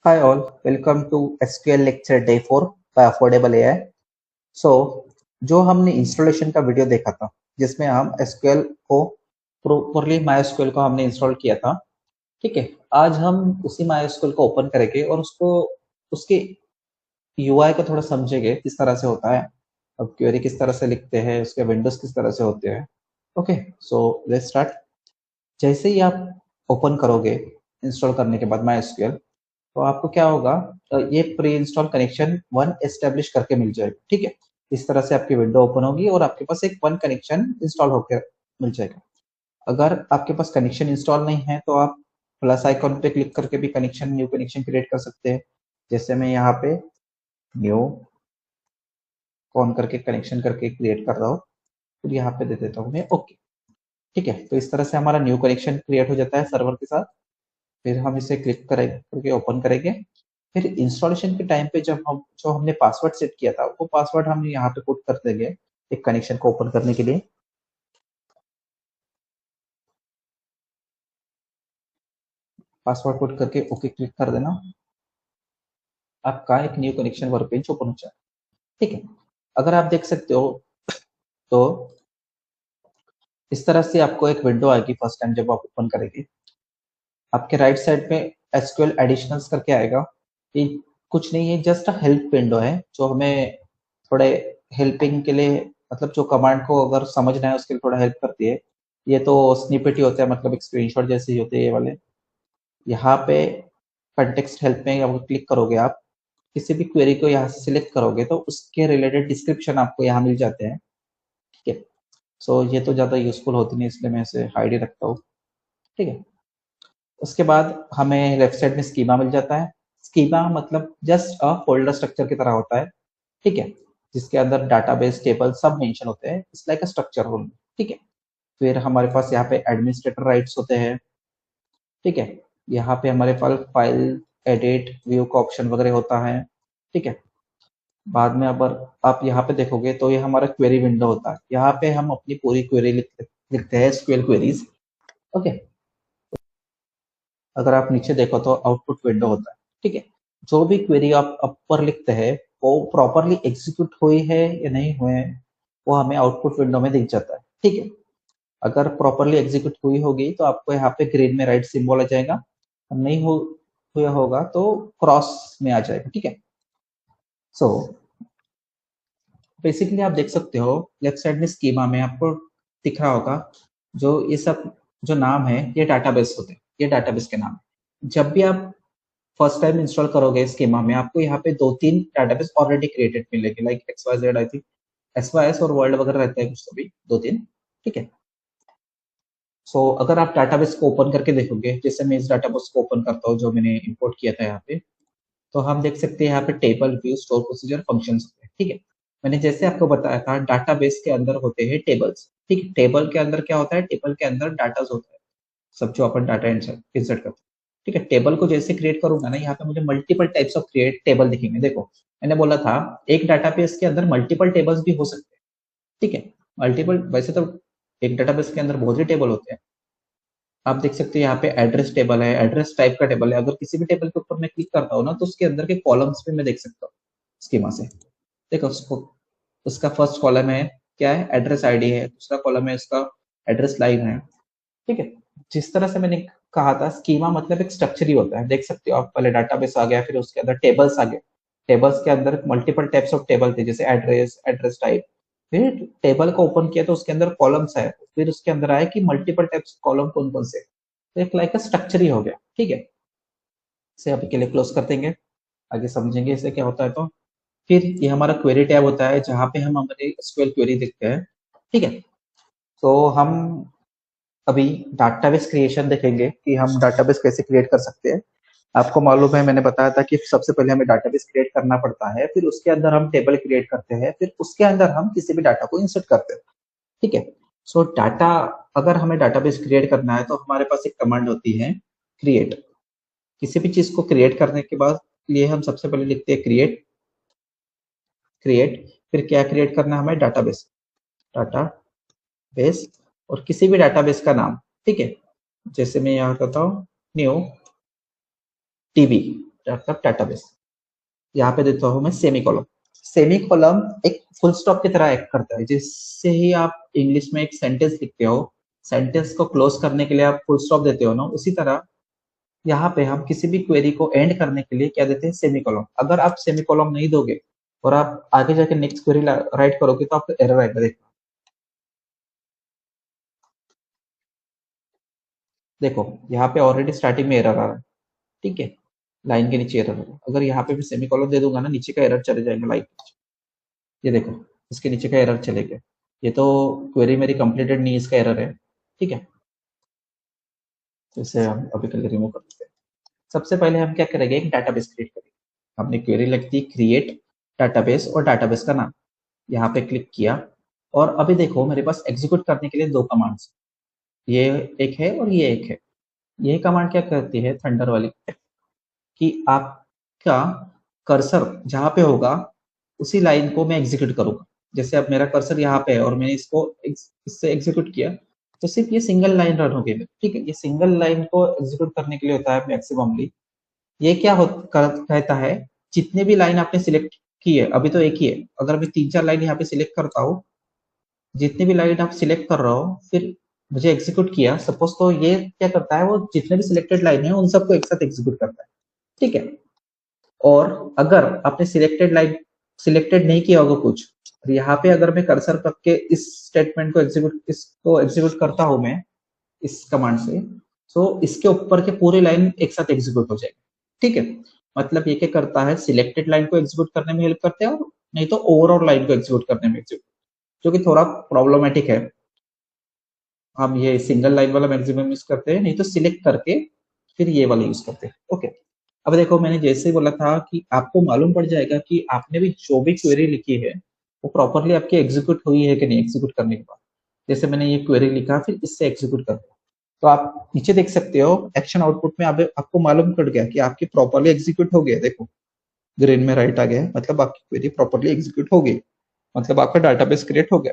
Hi all, welcome to SQL lecture day 4 by Affordable AI. So, जो हमने installation का video देखा था जिसमें हम SQL को प्रॉपरली MySQL को हमने इंस्टॉल किया था, ठीक है। आज हम उसी MySQL को ओपन करेंगे और उसको उसके UI को थोड़ा समझेंगे किस तरह से होता है, अब क्वेरी किस तरह से लिखते हैं, उसके विंडोज किस तरह से होते हैं। Okay, so let's start. जैसे ही आप ओपन करोगे इंस्टॉल करने के बाद MySQL, तो आपको क्या होगा, ये pre install connection one establish करके मिल जाएगा, ठीक है। इस तरह से आपकी विंडो ओपन होगी और आपके पास एक वन कनेक्शन इंस्टॉल होकर मिल जाएगा। अगर आपके पास कनेक्शन इंस्टॉल नहीं है तो आप प्लस आइकॉन पे क्लिक करके भी न्यू कनेक्शन क्रिएट कर सकते हैं। जैसे मैं यहाँ पे न्यू ऑन करके कनेक्शन करके क्रिएट कर रहा हूँ, फिर यहाँ पे दे देता हूँ मैं ओके, ठीक है। तो इस तरह से हमारा न्यू कनेक्शन क्रिएट हो जाता है सर्वर के साथ। फिर हम इसे क्लिक करेंगे करके ओपन करेंगे। फिर इंस्टॉलेशन के टाइम पे जब हम जो हमने पासवर्ड सेट किया था वो पासवर्ड हम यहाँ पे पुट कर देंगे एक कनेक्शन को ओपन करने के लिए। पासवर्ड पुट करके ओके क्लिक कर देना, आपका एक new connection work page open हो जाए, ठीक है। अगर आप देख सकते हो तो इस तरह से आपको एक विंडो आएगी फर्स्ट टाइम जब आप ओपन करेंगे। आपके राइट साइड पे एसक्यूएल एडिशनल्स करके आएगा। ये कुछ नहीं है, जस्ट अ हेल्प विंडो है जो हमें थोड़े हेल्पिंग के लिए, मतलब जो कमांड को अगर समझना है उसके लिए थोड़ा हेल्प करती है। ये तो स्निपेट ही होता है, मतलब एक स्क्रीनशॉट जैसे ही होते हैं ये वाले। यहाँ पे कंटेक्स्ट हेल्प में अगर क्लिक करोगे आप किसी भी क्वेरी को यहाँ से सिलेक्ट करोगे तो उसके रिलेटेड डिस्क्रिप्शन आपको यहाँ मिल जाते हैं, ठीक है। सो ये तो ज़्यादा यूजफुल होती नहीं इसलिए मैं इसे हाइड ही रखता हूँ, ठीक है। उसके बाद हमें लेफ्ट साइड में स्कीमा मिल जाता है। स्कीमा मतलब जस्ट अ फोल्डर स्ट्रक्चर की तरह होता है, ठीक है, जिसके अंदर डाटाबेस टेबल सब मेंशन होते हैं, it's like a structure whole, ठीक है। फिर हमारे पास यहाँ पे एडमिनिस्ट्रेटर राइट्स होते हैं, ठीक है। यहाँ पे हमारे पास फाइल एडिट व्यू का ऑप्शन वगैरह होता है, ठीक है। बाद में अगर आप यहाँ पे देखोगे तो ये हमारा क्वेरी विंडो होता है, यहाँ पे हम अपनी पूरी क्वेरी लिखते हैं एसक्यूएल क्वेरीज, ओके। अगर आप नीचे देखो तो आउटपुट विंडो होता है, ठीक है। जो भी क्वेरी आप ऊपर लिखते हैं वो प्रॉपरली एग्जीक्यूट हुई है या नहीं हुए हैं वो हमें आउटपुट विंडो में दिख जाता है, ठीक है। अगर प्रॉपरली एग्जीक्यूट हुई होगी तो आपको यहाँ पे ग्रीन में राइट सिंबल आ जाएगा, नहीं हो हुआ होगा तो क्रॉस में आ जाएगा, ठीक है। सो बेसिकली आप देख सकते हो लेफ्ट साइड में स्कीमा में आपको दिख रहा होगा जो ये सब जो नाम है ये डाटाबेस होते हैं, ये डाटाबेस के नाम है। जब भी आप फर्स्ट टाइम इंस्टॉल करोगे स्कीमा में आपको यहाँ पे 2-3 डाटाबेस ऑलरेडी क्रिएटेड मिलेंगे, like XYZ, I think SYS और वर्ल्ड वगैरह रहता है कुछ तो भी 2-3, ठीक है। सो अगर आप डाटाबेस को ओपन करके देखोगे, जैसे मैं इस डाटाबेस को ओपन करता हूँ जो मैंने इंपोर्ट किया था यहाँ पे, तो हम देख सकते हैं यहाँ पे table view store procedure functions होते हैं, ठीक है। मैंने जैसे आपको बताया था डाटाबेस के अंदर होते हैं टेबल्स, ठीक है। टेबल के अंदर क्या होता है, टेबल के अंदर डाटाज होता है, सब जो अपन डाटा इंसर्ट करते हैं, ठीक है। टेबल को जैसे क्रिएट करूंगा ना, यहाँ पे मुझे multiple types of create table दिखेंगे। देखो मैंने बोला था एक डाटाबेस के अंदर मल्टीपल टेबल्स भी हो सकते हैं, ठीक है। मल्टीपल वैसे तो एक डाटाबेस के अंदर बहुत ही टेबल होते हैं। आप देख सकते हैं यहाँ पे एड्रेस टेबल है, एड्रेस टाइप का टेबल है। अगर किसी भी टेबल के ऊपर मैं क्लिक करता हूँ ना तो उसके अंदर के कॉलम्स पे मैं देख सकता हूँ स्कीमा से। देखो उसको, उसका फर्स्ट कॉलम है क्या है, एड्रेस आईडी है, दूसरा कॉलम है उसका एड्रेस लाइन है, ठीक है। जिस तरह से मैंने कहा था स्कीमा मतलब एक स्ट्रक्चर ही होता है। देख सकते हो आप, पहले डाटाबेस आ गया, फिर उसके अंदर टेबल्स आ गए। टेबल्स के अंदर मल्टीपल टाइप्स ऑफ टेबल थे, जैसे एड्रेस, एड्रेस टाइप। फिर टेबल को ओपन किया तो उसके अंदर कॉलम्स है, फिर उसके अंदर आया कि मल्टीपल टाइप्स कॉलम कौन कौन से, तो एक लाइक का स्ट्रक्चर ही हो गया, ठीक है। इसे अभी के लिए क्लोज कर देंगे, आगे समझेंगे इसे क्या होता है। तो फिर ये हमारा क्वेरी टैब होता है जहाँ पे हम हमारे एसक्यूएल क्वेरी देखते हैं, ठीक है। तो हम अभी डाटाबेस क्रिएशन देखेंगे कि हम डाटाबेस कैसे क्रिएट कर सकते हैं। आपको मालूम है मैंने बताया था कि सबसे पहले हमें डाटाबेस क्रिएट करना पड़ता है, फिर उसके अंदर हम टेबल क्रिएट करते हैं, फिर उसके अंदर हम किसी भी डाटा को इंसर्ट करते हैं, ठीक है। सो डाटा, अगर हमें डाटाबेस क्रिएट करना है तो हमारे पास एक कमांड होती है क्रिएट। किसी भी चीज को क्रिएट करने के बाद लिए हम सबसे पहले लिखते हैं क्रिएट, क्रिएट। फिर क्या क्रिएट करना है हमें, डाटाबेस, डाटाबेस, और किसी भी डाटाबेस का नाम, ठीक है। जैसे मैं यहाँ करता हूँ न्यू टीबी, मतलब डाटाबेस। यहाँ पे देता हूँ मैं सेमी कॉलम। सेमी कॉलम एक फुल स्टॉप की तरह एक्ट करता है। जिससे ही आप इंग्लिश में एक सेंटेंस लिखते हो, सेंटेंस को क्लोज करने के लिए आप फुल स्टॉप देते हो ना, उसी तरह यहाँ पे हम किसी भी क्वेरी को एंड करने के लिए क्या देते हैं, सेमी कॉलम। अगर आप सेमी कॉलम नहीं दोगे और आप आगे जाके नेक्स्ट क्वेरी राइट करोगे तो आपको एरर आएगा। देखो यहाँ पे ऑलरेडी स्टार्टिंग में एरर आ रहा है, ठीक है, लाइन के नीचे एरर होगा। अगर यहाँ पे भी सेमी कॉलम दे दूंगा ना, नीचे का एरर चले जाएंगे लाइन के नीचे। ये देखो, इसके नीचे का एरर चले गया। ये तो क्वेरी मेरी कंप्लीटेड नहीं, इसका एरर है, ठीक है। तो इसे हम अभी के लिए रिमूव कर देते हैं। सबसे पहले हम क्या करेंगे, एक डाटाबेस क्रिएट करेंगे। हमने क्वेरी लिख दी क्रिएट डाटाबेस और डाटाबेस का नाम यहाँ पे क्लिक किया। और अभी देखो मेरे पास एग्जीक्यूट करने के लिए दो कमांड्स, ये एक है और ये एक है। ये कमांड क्या करती है, थंडर वाली, कि आपका कर्सर जहाँ पे होगा उसी लाइन को मैं एग्जीक्यूट करूंगा। जैसे अब मेरा कर्सर यहाँ पे है और मैंने इसको इससे एग्जीक्यूट किया, तो सिर्फ ये सिंगल लाइन रन होगी, ठीक है। ये सिंगल लाइन को एग्जीक्यूट करने के लिए होता है मैक्सिममली। ये क्या कहता है, जितने भी लाइन आपने सिलेक्ट की है, अभी तो एक ही है, अगर मैं 3-4 लाइन यहाँ पे सिलेक्ट करता हूँ, जितनी भी लाइन आप सिलेक्ट कर रहे हो, फिर मुझे एग्जीक्यूट किया सपोज, तो ये क्या करता है, वो जितने भी सिलेक्टेड लाइन है उन सबको एक साथ एग्जीक्यूट करता है, ठीक है। और अगर आपने सिलेक्टेड नहीं किया होगा कुछ, और यहाँ पे अगर मैं कर्सर करके इस स्टेटमेंट को एग्जीक्यूट करता हूं मैं इस कमांड से, तो इसके ऊपर के पूरी लाइन एक साथ एग्जीक्यूट हो जाएगी, ठीक है। मतलब ये क्या करता है, सिलेक्टेड लाइन को एग्जीक्यूट करने में हेल्प करते हैं, और नहीं तो ओवरऑल लाइन को एग्जीक्यूट करने में, जो कि थोड़ा प्रॉब्लमेटिक है। हम ये सिंगल लाइन वाला मैक्सिमम यूज करते हैं, नहीं तो सिलेक्ट करके फिर ये वाला यूज करते हैं, ओके। अब देखो मैंने जैसे ही बोला था कि आपको मालूम पड़ जाएगा कि आपने भी जो भी क्वेरी लिखी है वो प्रॉपरली आपकी एग्जीक्यूट हुई है कि नहीं, एग्जीक्यूट करने के बाद। जैसे मैंने ये क्वेरी लिखा, फिर इससे एग्जीक्यूट कर दिया, तो आप नीचे देख सकते हो एक्शन आउटपुट में आपको मालूम पड़ गया कि आपकी प्रॉपरली एग्जीक्यूट हो गया। देखो ग्रीन में राइट आ गया, मतलब आपकी क्वेरी प्रॉपरली एग्जीक्यूट हो गई, मतलब आपका डाटाबेस क्रिएट हो गया।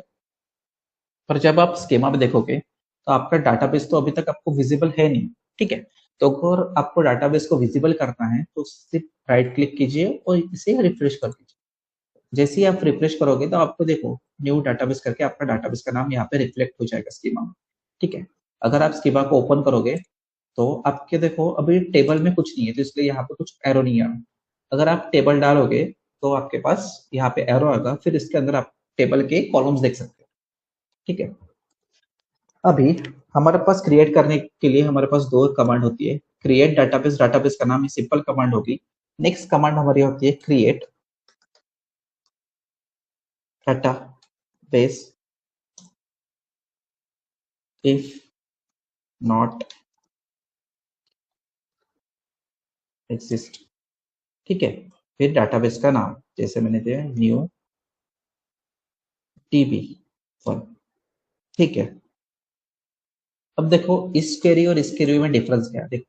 पर जब आप स्कीमा में देखोगे तो आपका डाटाबेस तो अभी तक आपको विजिबल है नहीं, ठीक है। तो अगर आपको डाटाबेस को विजिबल करना है तो सिर्फ राइट क्लिक कीजिए और इसे रिफ्रेश कर दीजिए। जैसे ही आप रिफ्रेश करोगे तो आपको देखो न्यू डाटाबेस करके आपका डाटाबेस का नाम यहाँ पे रिफ्लेक्ट हो जाएगा स्कीमा में, ठीक है। अगर आप स्कीमा को ओपन करोगे तो आपके देखो अभी टेबल में कुछ नहीं है, तो इसलिए यहाँ पे कुछ एरो नहीं आ रहा। अगर आप टेबल डालोगे तो आपके पास यहाँ पे एरो आएगा, फिर इसके अंदर आप टेबल के कॉलम्स देख सकते हो, ठीक है। अभी हमारे पास क्रिएट करने के लिए हमारे पास दो कमांड होती है, क्रिएट डाटाबेस, डाटाबेस का नाम सिंपल कमांड होगी। नेक्स्ट कमांड हमारी होती है create database if not exist, ठीक है। फिर डाटाबेस का नाम जैसे मैंने दिया न्यू टीबी वन, ठीक है। अब देखो इस क्वेरी और इस क्वेरी में डिफरेंस क्या है, देखो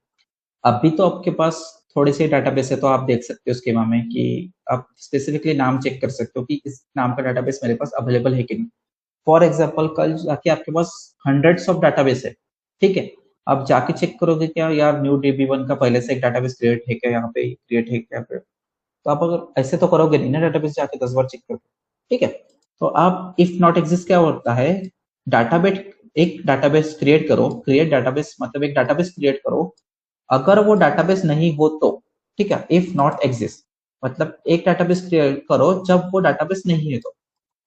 अभी तो आपके पास थोड़े से डाटाबेस है, तो आप देख सकते हो स्कीमा में कि आप स्पेसिफिकली नाम चेक कर सकते हो कि इस नाम का डाटाबेस मेरे पास अवेलेबल है कि नहीं। फॉर एग्जाम्पल कल जाके आपके पास हंड्रेड्स ऑफ डाटाबेस है, ठीक है। आप जाके चेक करोगे क्या यार न्यू डीबी वन का पहले से एक डाटाबेस क्रिएट है क्या, यहाँ पे क्रिएट है क्या पे, तो आप अगर ऐसे तो करोगे नहीं ना, डाटाबेस जाके 10 बार चेक करोगे, ठीक है। तो आप इफ नॉट एग्जिस्ट क्या होता है, डाटाबेस, एक डाटाबेस क्रिएट करो, क्रिएट डाटाबेस मतलब एक डाटाबेस क्रिएट करो, अगर वो डाटाबेस नहीं हो तो, ठीक है। इफ नॉट एग्जिस्ट मतलब एक डाटाबेस क्रिएट करो जब वो डाटाबेस नहीं है, तो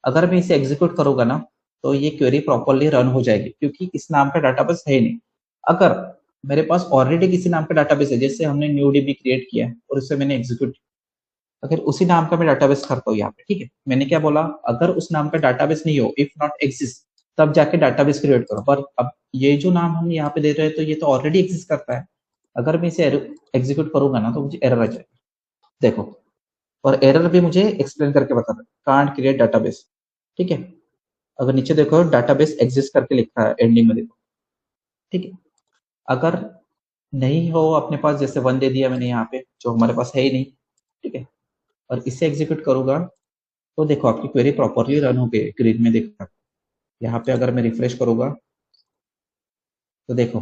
अगर मैं इसे एग्जीक्यूट करूंगा ना तो ये क्वेरी प्रॉपरली रन हो जाएगी, क्योंकि इस नाम का डाटाबेस है नहीं। अगर मेरे पास ऑलरेडी किसी नाम का डाटाबेस है, जैसे हमने न्यू डीबी क्रिएट किया और उसे मैंने एग्जीक्यूट, अगर उसी नाम का मैं डाटाबेस करता हूँ यहाँ पे, ठीक है। मैंने क्या बोला, अगर उस नाम का डाटाबेस नहीं हो, इफ नॉट एग्जिस्ट, तब जाके डाटाबेस क्रिएट करो। पर अब ये जो नाम हम यहाँ पे दे रहे हैं तो ये तो ऑलरेडी एग्जिस्ट करता है, अगर मैं इसे एग्जीक्यूट करूंगा ना तो मुझे एरर आ जाएगा, देखो। और एरर भी मुझे एक्सप्लेन करके बता रहा है, कांट क्रिएट डाटाबेस, ठीक है। अगर नीचे देखो डाटाबेस एग्जिस्ट करके लिखा है एंडिंग में देखो, ठीक है। अगर नहीं हो अपने पास, जैसे वन दे दिया मैंने यहाँ पे जो हमारे पास है ही नहीं, ठीक है, और इसे एग्जीक्यूट करूंगा तो देखो आपकी क्वेरी प्रॉपरली रन हो गई, ग्रीन में देखा। यहाँ पे अगर मैं रिफ्रेश करूंगा तो देखो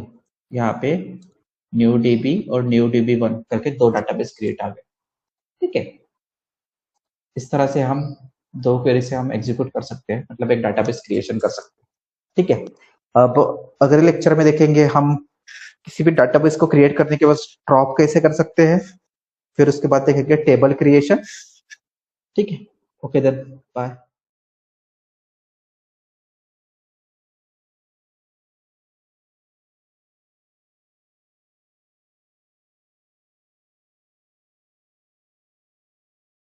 यहाँ पे न्यू डीबी और न्यू डीबी 1 करके 2 डाटाबेस क्रिएट आ गए। ठीक है, इस तरह से हम 2 क्वेरी से हम एग्जीक्यूट कर सकते हैं, मतलब एक डाटाबेस क्रिएशन कर सकते हैं। ठीक है, अब अगले लेक्चर में देखेंगे हम किसी भी डाटाबेस को क्रिएट करने के बाद ड्रॉप कैसे कर सकते हैं, फिर उसके बाद देखेंगे टेबल क्रिएशन। ठीक है, ओके देन बाय।